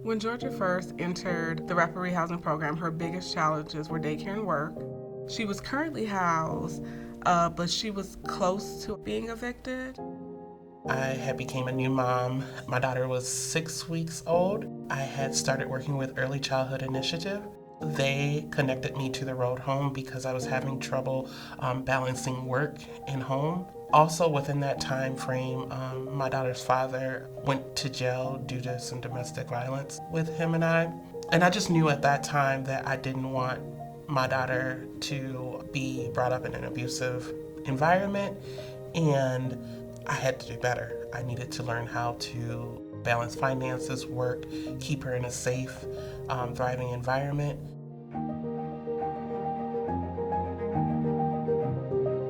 When Georgia first entered the Rapid Rehousing Program, her biggest challenges were daycare and work. She was currently housed, but she was close to being evicted. I had became a new mom. My daughter was 6 weeks old. I had started working with Early Childhood Initiative. They connected me to the Road Home because I was having trouble balancing work and home. Also within that time frame, my daughter's father went to jail due to some domestic violence with him and I. And I just knew at that time that I didn't want my daughter to be brought up in an abusive environment, and I had to do better. I needed to learn how to balance finances, work, keep her in a safe, thriving environment.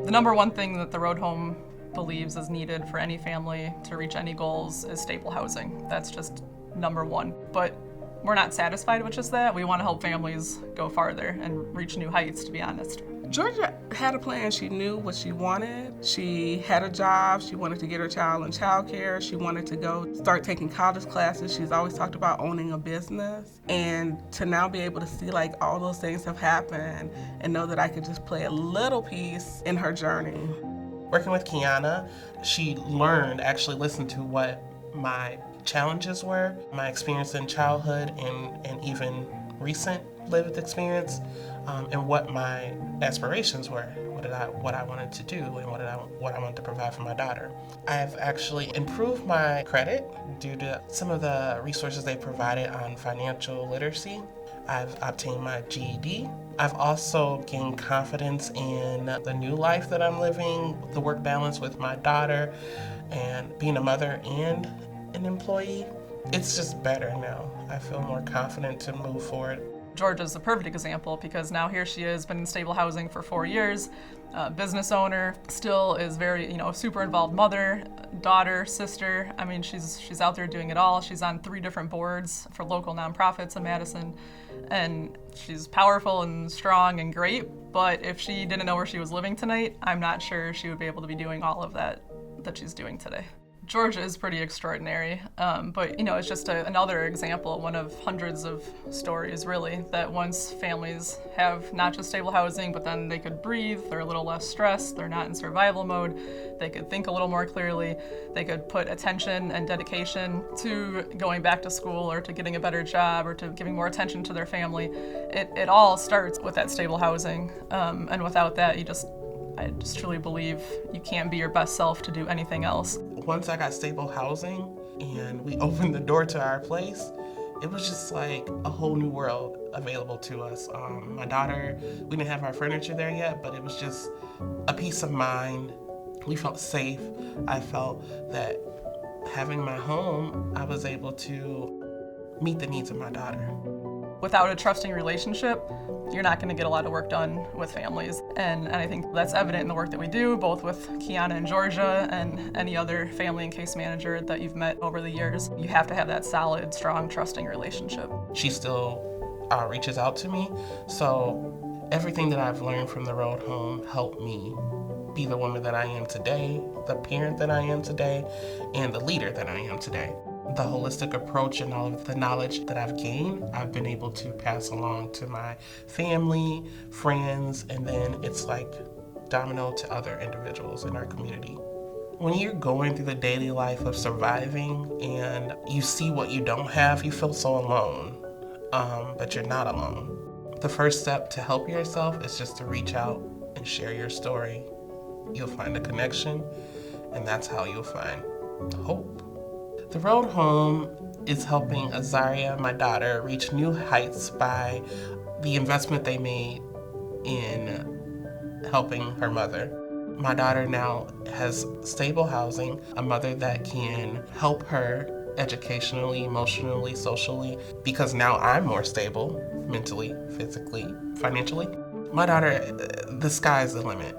The number one thing that the Road Home believes is needed for any family to reach any goals is stable housing. That's just number one. But we're not satisfied with just that. We want to help families go farther and reach new heights, to be honest. Georgia had a plan. She knew what she wanted. She had a job. She wanted to get her child in childcare. She wanted to go start taking college classes. She's always talked about owning a business. And to now be able to see like all those things have happened and know that I could just play a little piece in her journey. Working with Kiana, she learned, actually listened to what my challenges were, my experience in childhood and even recent lived experience, and what my aspirations were, what I wanted to do, and what I wanted to provide for my daughter. I've actually improved my credit due to some of the resources they provided on financial literacy. I've obtained my GED. I've also gained confidence in the new life that I'm living, the work balance with my daughter, and being a mother and an employee. It's just better now. I feel more confident to move forward. Georgia's a perfect example because now here she is, been in stable housing for 4 years, business owner, still is very, super involved mother, daughter, sister. I mean, she's out there doing it all. She's on 3 different boards for local nonprofits in Madison, and she's powerful and strong and great. But if she didn't know where she was living tonight, I'm not sure she would be able to be doing all of that she's doing today. Georgia is pretty extraordinary, but it's just another example, one of hundreds of stories really, that once families have not just stable housing, but then they could breathe, they're a little less stressed, they're not in survival mode, they could think a little more clearly, they could put attention and dedication to going back to school or to getting a better job or to giving more attention to their family. It all starts with that stable housing, and without that, I just truly believe you can't be your best self to do anything else. Once I got stable housing and we opened the door to our place, it was just like a whole new world available to us. My daughter, we didn't have our furniture there yet, but it was just a peace of mind. We felt safe. I felt that having my home, I was able to meet the needs of my daughter. Without a trusting relationship, you're not going to get a lot of work done with families. And I think that's evident in the work that we do, both with Kiana and Georgia and any other family and case manager that you've met over the years. You have to have that solid, strong, trusting relationship. She still reaches out to me. So everything that I've learned from the Road Home helped me be the woman that I am today, the parent that I am today, and the leader that I am today. The holistic approach and all of the knowledge that I've gained, I've been able to pass along to my family, friends, and then it's like domino to other individuals in our community. When you're going through the daily life of surviving and you see what you don't have, you feel so alone, but you're not alone. The first step to help yourself is just to reach out and share your story. You'll find a connection, and that's how you'll find hope. The Road Home is helping Azaria, my daughter, reach new heights by the investment they made in helping her mother. My daughter now has stable housing, a mother that can help her educationally, emotionally, socially, because now I'm more stable, mentally, physically, financially. My daughter, the sky's the limit.